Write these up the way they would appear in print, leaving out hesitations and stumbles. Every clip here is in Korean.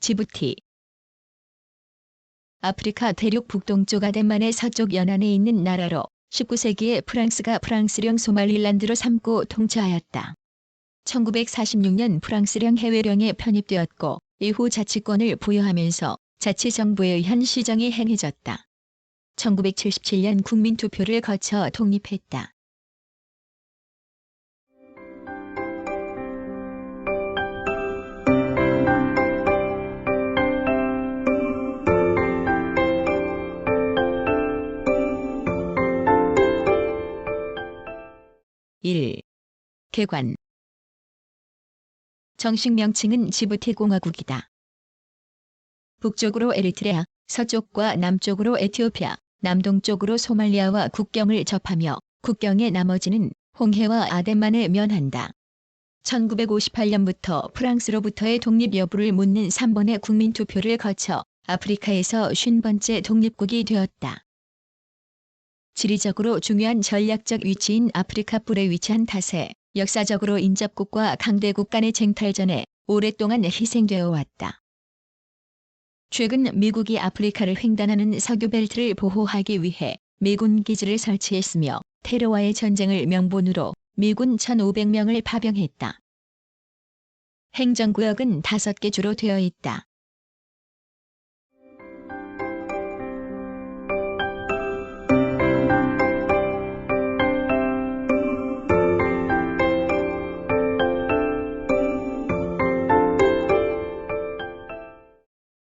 지부티. 아프리카 대륙 북동쪽 아덴만의 서쪽 연안에 있는 나라로 19세기에 프랑스가 프랑스령 소말릴란드로 삼고 통치하였다. 1946년 프랑스령 해외령에 편입되었고 이후 자치권을 부여하면서 자치정부에 의한 시정이 행해졌다. 1977년 국민투표를 거쳐 독립했다. (1) 개관. 정식 명칭은 지부티 공화국이다. 북쪽으로 에리트레아, 서쪽과 남쪽으로 에티오피아, 남동쪽으로 소말리아와 국경을 접하며 국경의 나머지는 홍해와 아덴만에 면한다. 1958년부터 프랑스로부터의 독립 여부를 묻는 3번의 국민투표를 거쳐 아프리카에서 50번째 독립국이 되었다. 지리적으로 중요한 전략적 위치인 아프리카 뿔에 위치한 탓에 역사적으로 인접국과 강대국 간의 쟁탈전에 오랫동안 희생되어 왔다. 최근 미국이 아프리카를 횡단하는 석유 벨트를 보호하기 위해 미군 기지를 설치했으며 테러와의 전쟁을 명분으로 미군 1,500명을 파병했다. 행정구역은 5개 주로 되어 있다.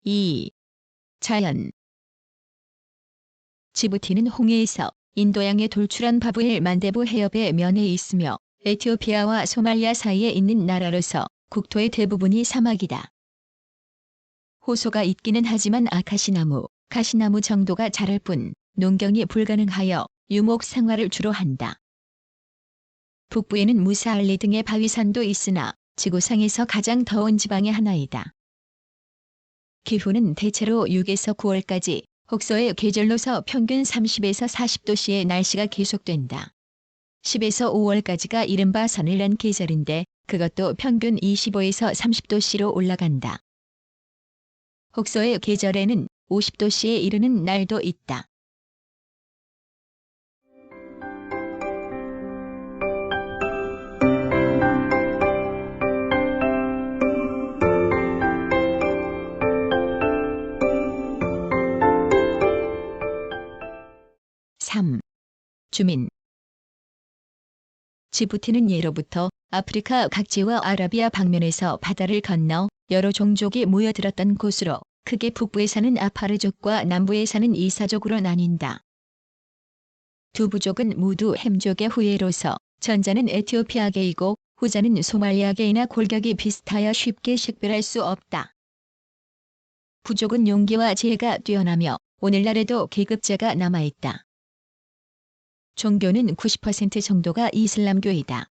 (2) 자연. 지부티는 홍해에서 인도양에 돌출한 바브엘 만데부 해협의 면에 있으며 에티오피아와 소말리아 사이에 있는 나라로서 국토의 대부분이 사막이다. 호소가 있기는 하지만 아카시나무, 가시나무 정도가 자랄 뿐 농경이 불가능하여 유목 생활을 주로 한다. 북부에는 무사알리 등의 바위산도 있으나 지구상에서 가장 더운 지방의 하나이다. 기후는 대체로 6에서 9월까지 혹서의 계절로서 평균 30에서 40도씨의 날씨가 계속된다. 10에서 5월까지가 이른바 서늘한 계절인데 그것도 평균 25에서 30도씨로 올라간다. 혹서의 계절에는 50도씨에 이르는 날도 있다. (3) 주민. 지부티는 예로부터 아프리카 각지와 아라비아 방면에서 바다를 건너 여러 종족이 모여들었던 곳으로 크게 북부에 사는 아파르족과 남부에 사는 이사족으로 나뉜다. 두 부족은 모두 햄족의 후예로서 전자는 에티오피아계이고 후자는 소말리아계이나 골격이 비슷하여 쉽게 식별할 수 없다. 부족은 용기와 지혜가 뛰어나며 오늘날에도 계급제가 남아있다. 종교는 90% 정도가 이슬람교이다.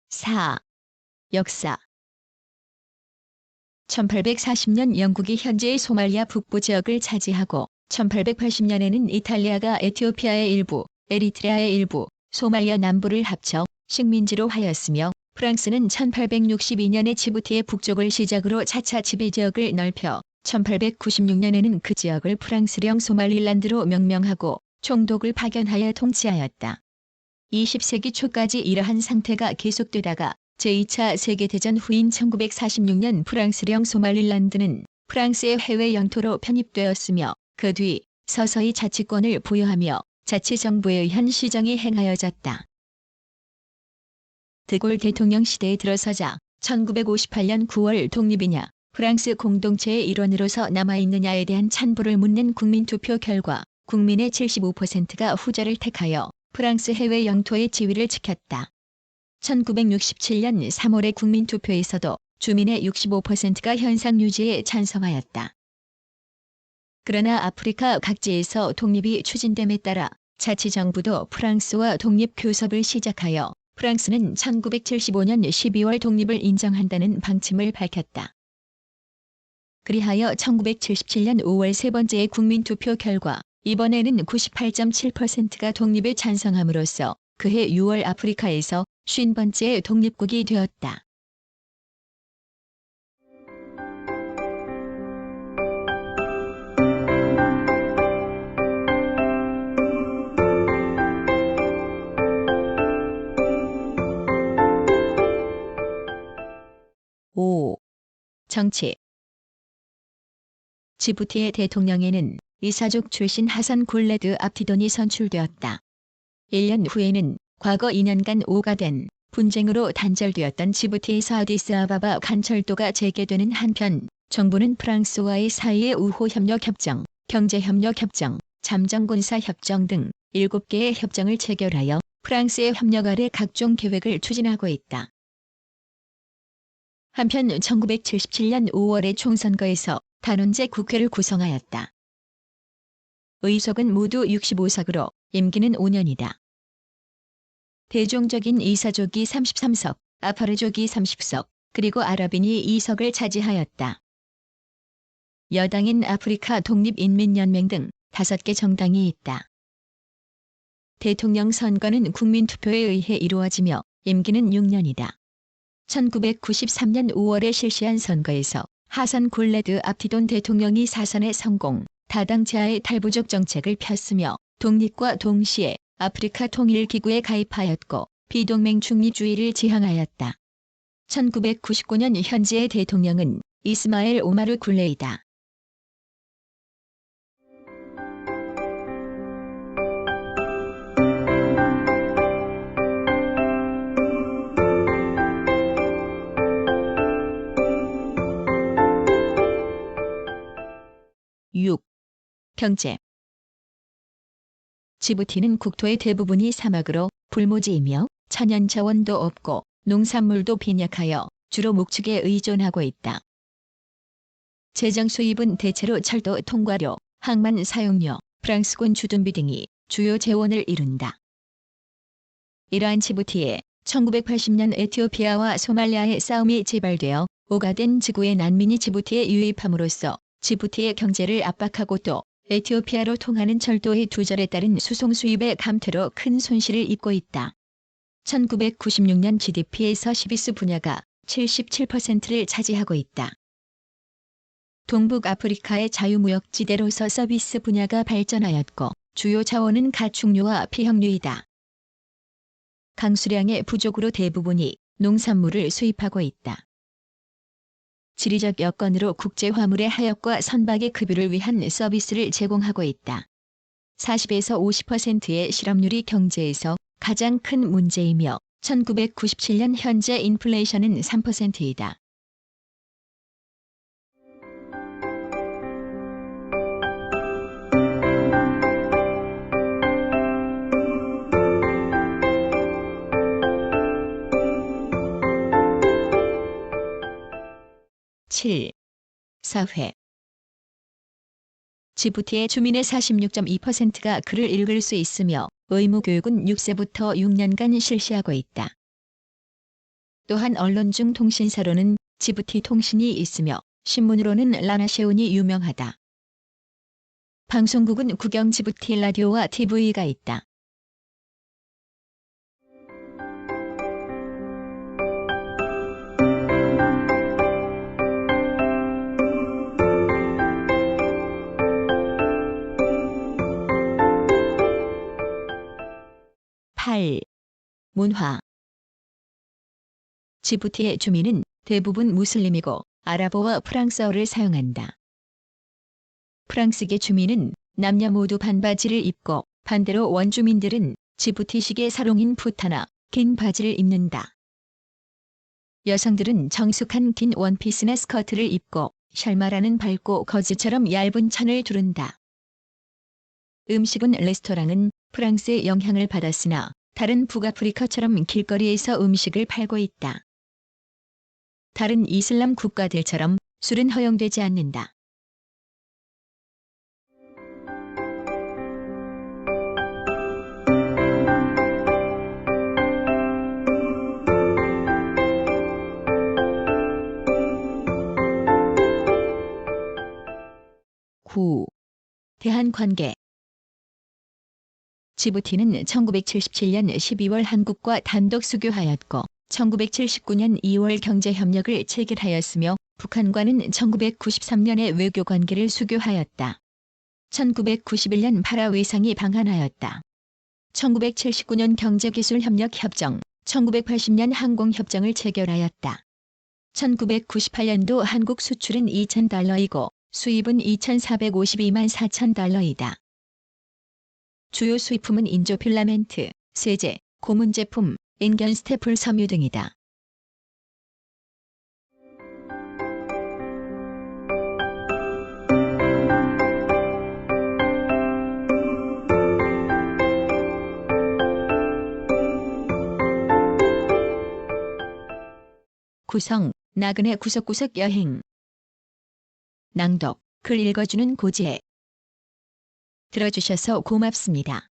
(4) 역사. 1840년 영국이 현재의 소말리아 북부 지역을 차지하고 1880년에는 이탈리아가 에티오피아의 일부, 에리트레아의 일부, 소말리아 남부를 합쳐 식민지로 하였으며 프랑스는 1862년에 지부티의 북쪽을 시작으로 차차 지배지역을 넓혀 1896년에는 그 지역을 프랑스령 소말릴란드로 명명하고 총독을 파견하여 통치하였다. 20세기 초까지 이러한 상태가 계속되다가 제2차 세계대전 후인 1946년 프랑스령 소말릴란드는 프랑스의 해외 영토로 편입되었으며 그 뒤 서서히 자치권을 부여하며 자치정부에 의한 시정이 행하여졌다. 드골 대통령 시대에 들어서자 1958년 9월 독립이냐 프랑스 공동체의 일원으로서 남아있느냐에 대한 찬부를 묻는 국민투표 결과 국민의 75%가 후자를 택하여 프랑스 해외 영토의 지위를 지켰다. 1967년 3월의 국민투표에서도 주민의 65%가 현상 유지에 찬성하였다. 그러나 아프리카 각지에서 독립이 추진됨에 따라 자치정부도 프랑스와 독립교섭을 시작하여 프랑스는 1975년 12월 독립을 인정한다는 방침을 밝혔다. 그리하여 1977년 5월 세 번째 국민투표 결과 이번에는 98.7%가 독립에 찬성함으로써 그해 6월 아프리카에서 50번째 독립국이 되었다. 오. 정치. 지부티의 대통령에는 이사족 출신 하산 굴레드 압티돈이 선출되었다. 1년 후에는 과거 2년간 오가된 분쟁으로 단절되었던 지부티에서 아디스아바바 간철도가 재개되는 한편 정부는 프랑스와의 사이의 우호협력협정, 경제협력협정, 잠정군사협정 등 7개의 협정을 체결하여 프랑스의 협력 아래 각종 계획을 추진하고 있다. 한편 1977년 5월의 총선거에서 단원제 국회를 구성하였다. 의석은 모두 65석으로 임기는 5년이다. 대종적인 이사족이 33석, 아파르족이 30석, 그리고 아랍인이 2석을 차지하였다. 여당인 아프리카 독립인민연맹 등 5개 정당이 있다. 대통령 선거는 국민투표에 의해 이루어지며 임기는 6년이다. 1993년 5월에 실시한 선거에서 하산 굴레드 압티돈 대통령이 사선에 성공, 다당제하의 탈부족 정책을 폈으며 독립과 동시에 아프리카 통일기구에 가입하였고 비동맹 중립주의를 지향하였다. 1999년 현재의 대통령은 이스마엘 오마르 굴레이다. 경제. 지부티는 국토의 대부분이 사막으로 불모지이며 천연 자원도 없고 농산물도 빈약하여 주로 목축에 의존하고 있다. 재정 수입은 대체로 철도 통과료, 항만 사용료, 프랑스군 주둔비 등이 주요 재원을 이룬다. 이러한 지부티에 1980년 에티오피아와 소말리아의 싸움이 재발되어 오가덴 지구의 난민이 지부티에 유입함으로써 지부티의 경제를 압박하고 또 에티오피아로 통하는 철도의 두절에 따른 수송 수입의 감퇴로 큰 손실을 입고 있다. 1996년 GDP에서 서비스 분야가 77%를 차지하고 있다. 동북 아프리카의 자유무역지대로서 서비스 분야가 발전하였고 주요 자원은 가축류와 피형류이다. 강수량의 부족으로 대부분이 농산물을 수입하고 있다. 지리적 여건으로 국제 화물의 하역과 선박의 급유를 위한 서비스를 제공하고 있다. 40에서 50%의 실업률이 경제에서 가장 큰 문제이며 1997년 현재 인플레이션은 3%이다. 사회. 지부티의 주민의 46.2%가 글을 읽을 수 있으며 의무교육은 6세부터 6년간 실시하고 있다. 또한 언론 중 통신사로는 지부티 통신이 있으며 신문으로는 라나셰운이 유명하다. 방송국은 국영 지부티 라디오와 TV가 있다. 문화. 지부티의 주민은 대부분 무슬림이고 아랍어와 프랑스어를 사용한다. 프랑스계 주민은 남녀 모두 반바지를 입고 반대로 원주민들은 지부티식의 사롱인 푸타나 긴 바지를 입는다. 여성들은 정숙한 긴 원피스나 스커트를 입고 샬마라는 밝고 거즈처럼 얇은 천을 두른다. 음식은 레스토랑은 프랑스의 영향을 받았으나 다른 북아프리카처럼 길거리에서 음식을 팔고 있다. 다른 이슬람 국가들처럼 술은 허용되지 않는다. 후 대한관계. 지부티는 1977년 12월 한국과 단독 수교하였고 1979년 2월 경제협력을 체결하였으며 북한과는 1993년에 외교관계를 수교하였다. 1991년 파라위상이 방한하였다. 1979년 경제기술협력협정, 1980년 항공협정을 체결하였다. 1998년도 한국 수출은 2,000달러이고 수입은 2,452만 4천 달러이다. 주요 수입품은 인조 필라멘트, 세제, 고문 제품, 인견 스테플 섬유 등이다. 구성, 나그네 구석구석 여행. 낭독, 글 읽어주는 고지혜. 들어주셔서 고맙습니다.